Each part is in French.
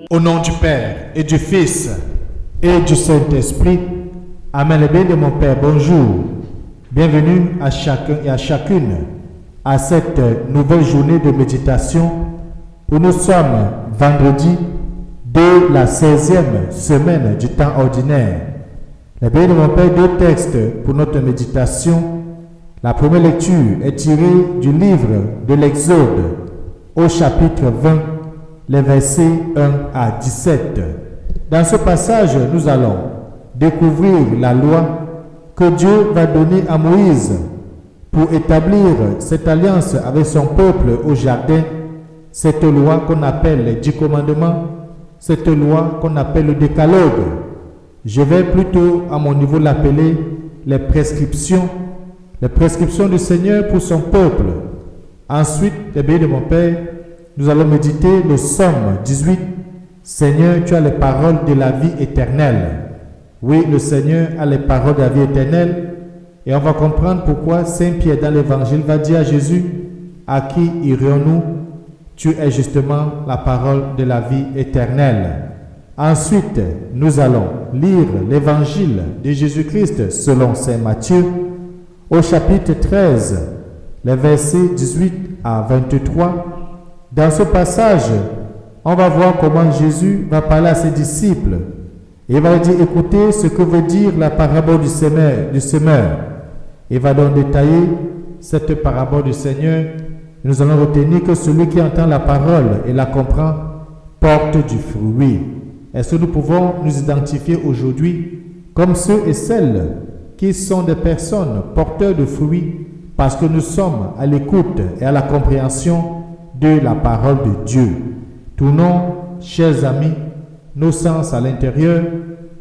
Au nom du Père et du Fils et du Saint-Esprit, Amen. Le bien de mon Père, bonjour. Bienvenue à chacun et à chacune à cette nouvelle journée de méditation où nous sommes vendredi de la 16e semaine du temps ordinaire. Le bien de mon Père, deux textes pour notre méditation. La première lecture est tirée du livre de l'Exode au chapitre 20, les versets 1 à 17. Dans ce passage, nous allons découvrir la loi que Dieu va donner à Moïse pour établir cette alliance avec son peuple au jardin. Cette loi qu'on appelle les 10 commandements, cette loi qu'on appelle le décalogue. Je vais plutôt à mon niveau l'appeler les prescriptions du Seigneur pour son peuple. Ensuite, les bénis de mon Père, nous allons méditer le psaume 18. Seigneur, tu as les paroles de la vie éternelle. Oui, le Seigneur a les paroles de la vie éternelle. Et on va comprendre pourquoi Saint Pierre dans l'évangile va dire à Jésus, à qui irions-nous? Tu es justement la parole de la vie éternelle. Ensuite, nous allons lire l'évangile de Jésus-Christ selon Saint Matthieu au chapitre 13, les versets 18 à 23. Dans ce passage, on va voir comment Jésus va parler à ses disciples. Il va leur dire, écoutez ce que veut dire la parabole du semeur. Il va donc détailler cette parabole du Seigneur. Nous allons retenir que celui qui entend la parole et la comprend porte du fruit. Est-ce que nous pouvons nous identifier aujourd'hui comme ceux et celles qui sont des personnes porteurs de fruits parce que nous sommes à l'écoute et à la compréhension de la parole de Dieu. Tournons, chers amis, nos sens à l'intérieur,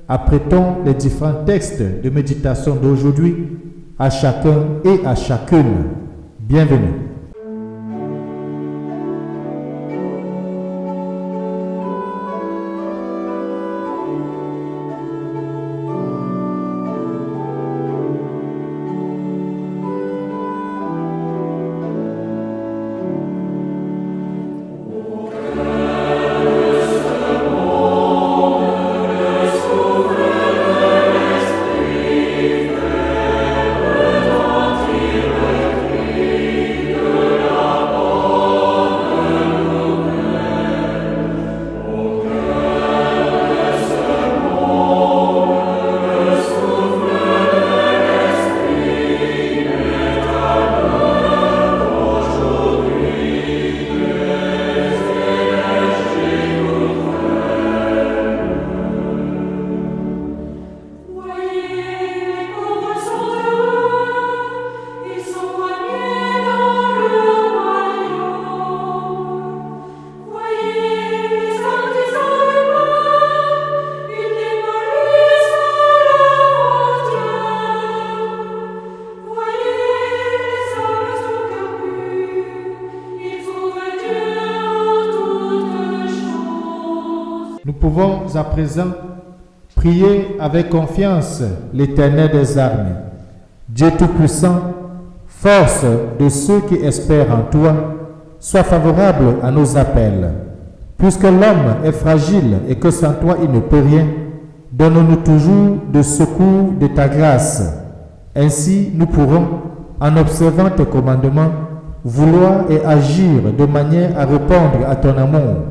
apprêtons les différents textes de méditation d'aujourd'hui à chacun et à chacune. Bienvenue. Nous pouvons à présent prier avec confiance l'Éternel des armées. Dieu Tout-Puissant, force de ceux qui espèrent en toi, sois favorable à nos appels. Puisque l'homme est fragile et que sans toi il ne peut rien, donne-nous toujours de secours de ta grâce. Ainsi nous pourrons, en observant tes commandements, vouloir et agir de manière à répondre à ton amour.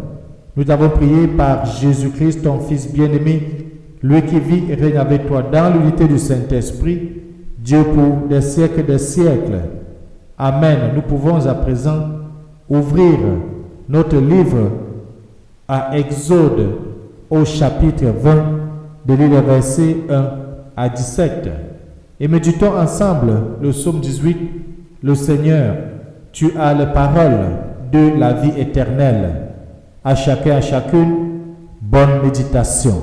Nous avons prié par Jésus-Christ, ton Fils bien-aimé, lui qui vit et règne avec toi dans l'unité du Saint-Esprit, Dieu pour des siècles et des siècles. Amen. Nous pouvons à présent ouvrir notre livre à Exode au chapitre 20, de lire les versets 1 à 17. Et méditons ensemble le psaume 18. Le Seigneur, tu as les paroles de la vie éternelle. À chacun et à chacune, bonne méditation.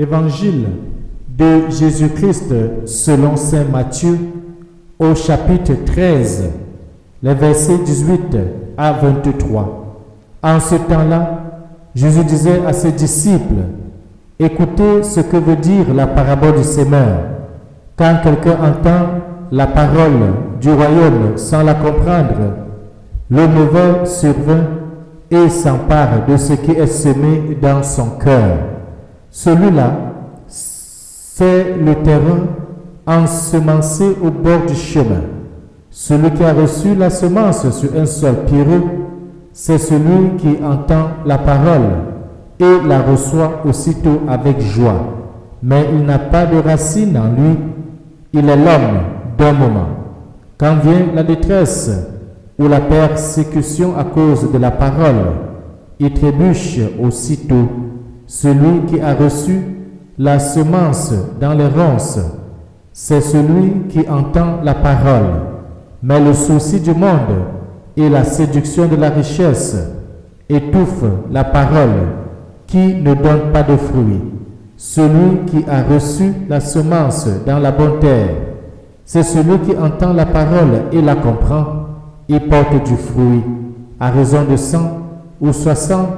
Évangile de Jésus-Christ selon saint Matthieu au chapitre 13, les versets 18 à 23. En ce temps-là, Jésus disait à ses disciples, « Écoutez ce que veut dire la parabole du semeur. Quand quelqu'un entend la parole du royaume sans la comprendre, le mauvais survint et s'empare de ce qui est semé dans son cœur. Celui-là, c'est le terrain ensemencé au bord du chemin. Celui qui a reçu la semence sur un sol pierreux, c'est celui qui entend la parole et la reçoit aussitôt avec joie. Mais il n'a pas de racine en lui, il est l'homme d'un moment. Quand vient la détresse ou la persécution à cause de la parole, il trébuche aussitôt. Celui qui a reçu la semence dans les ronces, c'est celui qui entend la parole. Mais le souci du monde et la séduction de la richesse étouffent la parole qui ne donne pas de fruits. Celui qui a reçu la semence dans la bonne terre, c'est celui qui entend la parole et la comprend. Il porte du fruit à raison de 100 ou 60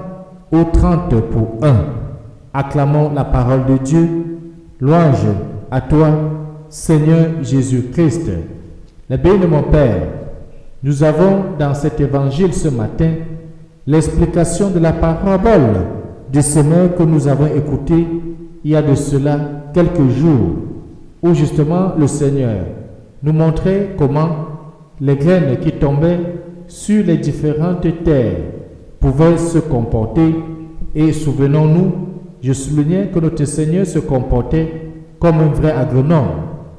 ou 30 pour un. Acclamons la parole de Dieu. Louange à toi, Seigneur Jésus-Christ. Les bénis de mon Père, nous avons dans cet évangile ce matin l'explication de la parabole du semeur que nous avons écouté il y a de cela quelques jours, où justement le Seigneur nous montrait comment les graines qui tombaient sur les différentes terres pouvaient se comporter. Et souvenons-nous, je soulignais que notre Seigneur se comportait comme un vrai agronome,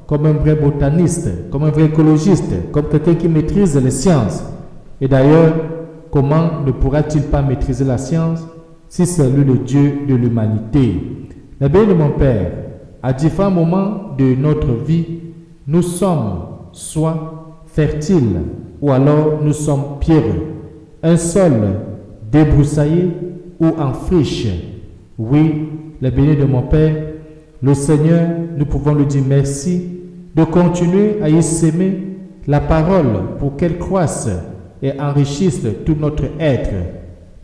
comme un vrai botaniste, comme un vrai écologiste, comme quelqu'un qui maîtrise les sciences. Et d'ailleurs, comment ne pourra-t-il pas maîtriser la science si c'est lui le Dieu de l'humanité? La béni de mon Père, à différents moments de notre vie, nous sommes soit fertiles ou alors nous sommes pierreux. Un sol débroussaillé ou en friche. Oui, la béni de mon Père, le Seigneur, nous pouvons lui dire merci de continuer à y s'aimer la parole pour qu'elle croisse et enrichisse tout notre être.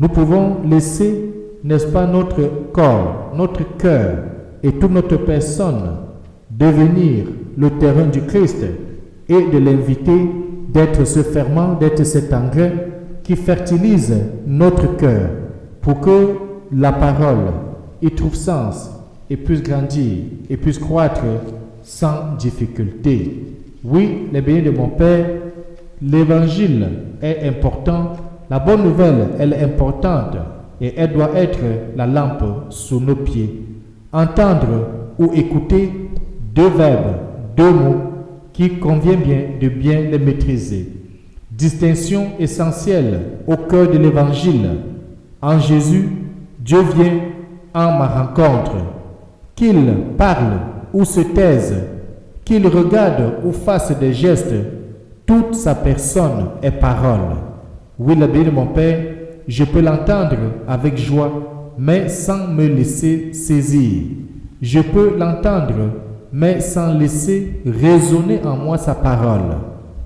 Nous pouvons laisser n'est-ce pas, notre corps, notre cœur et toute notre personne devenir le terrain du Christ et de l'inviter d'être ce ferment, d'être cet engrais qui fertilise notre cœur pour que la parole y trouve sens et puisse grandir et puisse croître sans difficulté. Oui, les bénis de mon Père, l'évangile est important, la bonne nouvelle, elle est importante et elle doit être la lampe sous nos pieds. Entendre ou écouter deux verbes, deux mots qui convient bien de bien les maîtriser. Distinction essentielle au cœur de l'évangile. En Jésus, Dieu vient en ma rencontre. Qu'il parle ou se taise, qu'il regarde ou fasse des gestes, toute sa personne est parole. Oui, la béni de mon Père, je peux l'entendre avec joie, mais sans me laisser saisir. Je peux l'entendre, mais sans laisser résonner en moi sa parole.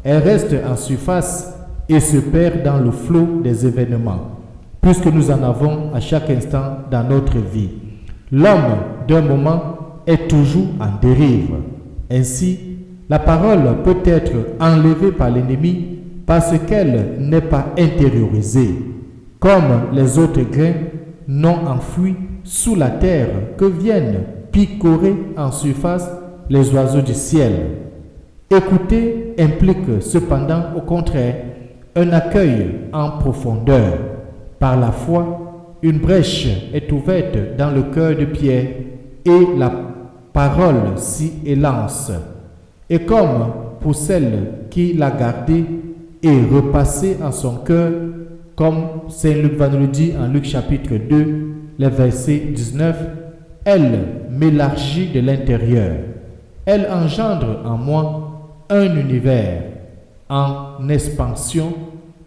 Elle reste en surface et se perd dans le flot des événements, puisque nous en avons à chaque instant dans notre vie. L'homme d'un moment est toujours en dérive. Ainsi, la parole peut être enlevée par l'ennemi parce qu'elle n'est pas intériorisée, comme les autres grains non enfouis sous la terre que viennent picorer en surface les oiseaux du ciel. Écouter implique cependant au contraire un accueil en profondeur. Par la foi, une brèche est ouverte dans le cœur de Pierre et la parole s'y élance. Et comme pour celle qui l'a gardée et repassée en son cœur, comme Saint Luc va nous le dire en Luc chapitre 2, le verset 19, elle m'élargit de l'intérieur. Elle engendre en moi un univers en expansion,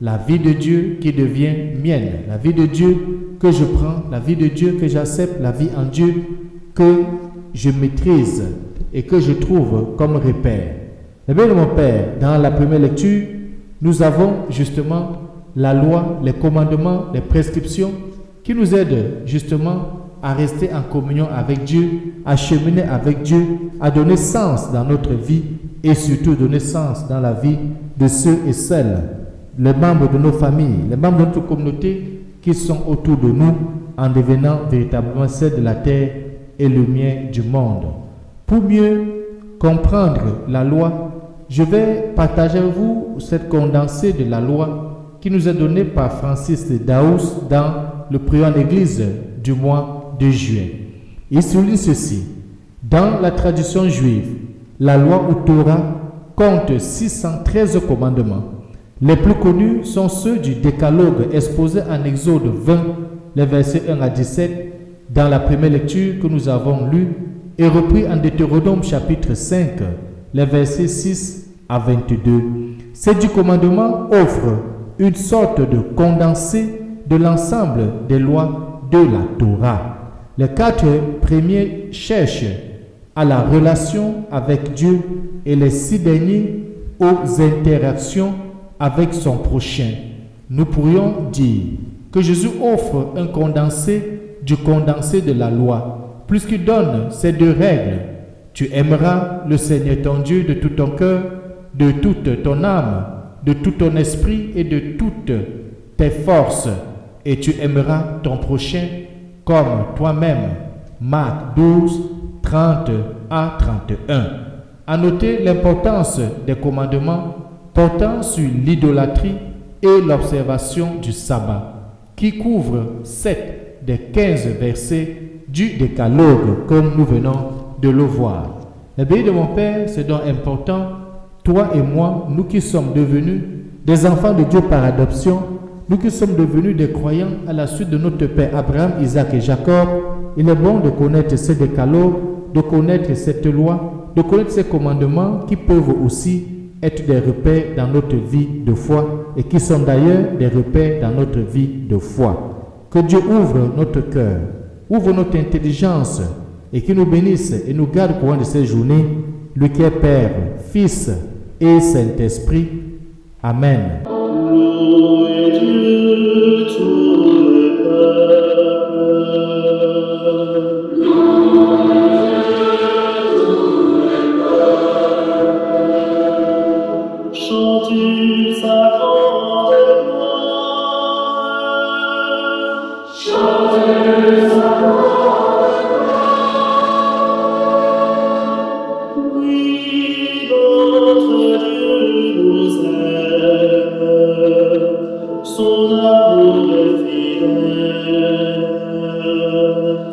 la vie de Dieu qui devient mienne, la vie de Dieu que je prends, la vie de Dieu que j'accepte, la vie en Dieu que je maîtrise et que je trouve comme repère. Eh bien, mon Père, dans la première lecture, nous avons justement la loi, les commandements, les prescriptions qui nous aident justement à rester en communion avec Dieu, à cheminer avec Dieu, à donner sens dans notre vie et surtout donner sens dans la vie de ceux et celles, les membres de nos familles, les membres de notre communauté qui sont autour de nous en devenant véritablement celles de la terre et lumière du monde. Pour mieux comprendre la loi, je vais partager avec vous cette condensée de la loi qui nous est donnée par Francis de Daous dans le priant d'église du mois de juillet. Il souligne ceci. Dans la tradition juive, la loi ou Torah compte 613 commandements. Les plus connus sont ceux du décalogue exposé en Exode 20, les versets 1 à 17, dans la première lecture que nous avons lue, et repris en Deutéronome chapitre 5, les versets 6 à 22. Ces 10 commandements offrent une sorte de condensé de l'ensemble des lois de la Torah. Les 4 premiers cherchent à la relation avec Dieu et les 6 derniers aux interactions avec son prochain. Nous pourrions dire que Jésus offre un condensé du condensé de la loi, puisqu'il donne ces 2 règles. Tu aimeras le Seigneur ton Dieu de tout ton cœur, de toute ton âme, de tout ton esprit et de toutes tes forces, et tu aimeras ton prochain comme toi-même. Marc 12, 30 à 31. À noter l'importance des commandements portant sur l'idolâtrie et l'observation du sabbat, qui couvre 7 des 15 versets du décalogue, comme nous venons de le voir. Le béni de mon Père, c'est donc important, toi et moi, nous qui sommes devenus des enfants de Dieu par adoption, nous qui sommes devenus des croyants à la suite de notre Père Abraham, Isaac et Jacob, il est bon de connaître ces décalogues, de connaître cette loi, de connaître ces commandements qui peuvent aussi être des repères dans notre vie de foi et qui sont d'ailleurs des repères dans notre vie de foi. Que Dieu ouvre notre cœur, ouvre notre intelligence et qu'il nous bénisse et nous garde au courant de ces journées, lui qui est Père, Fils et Saint-Esprit. Amen. Louez Dieu, tout le peuple. Dieu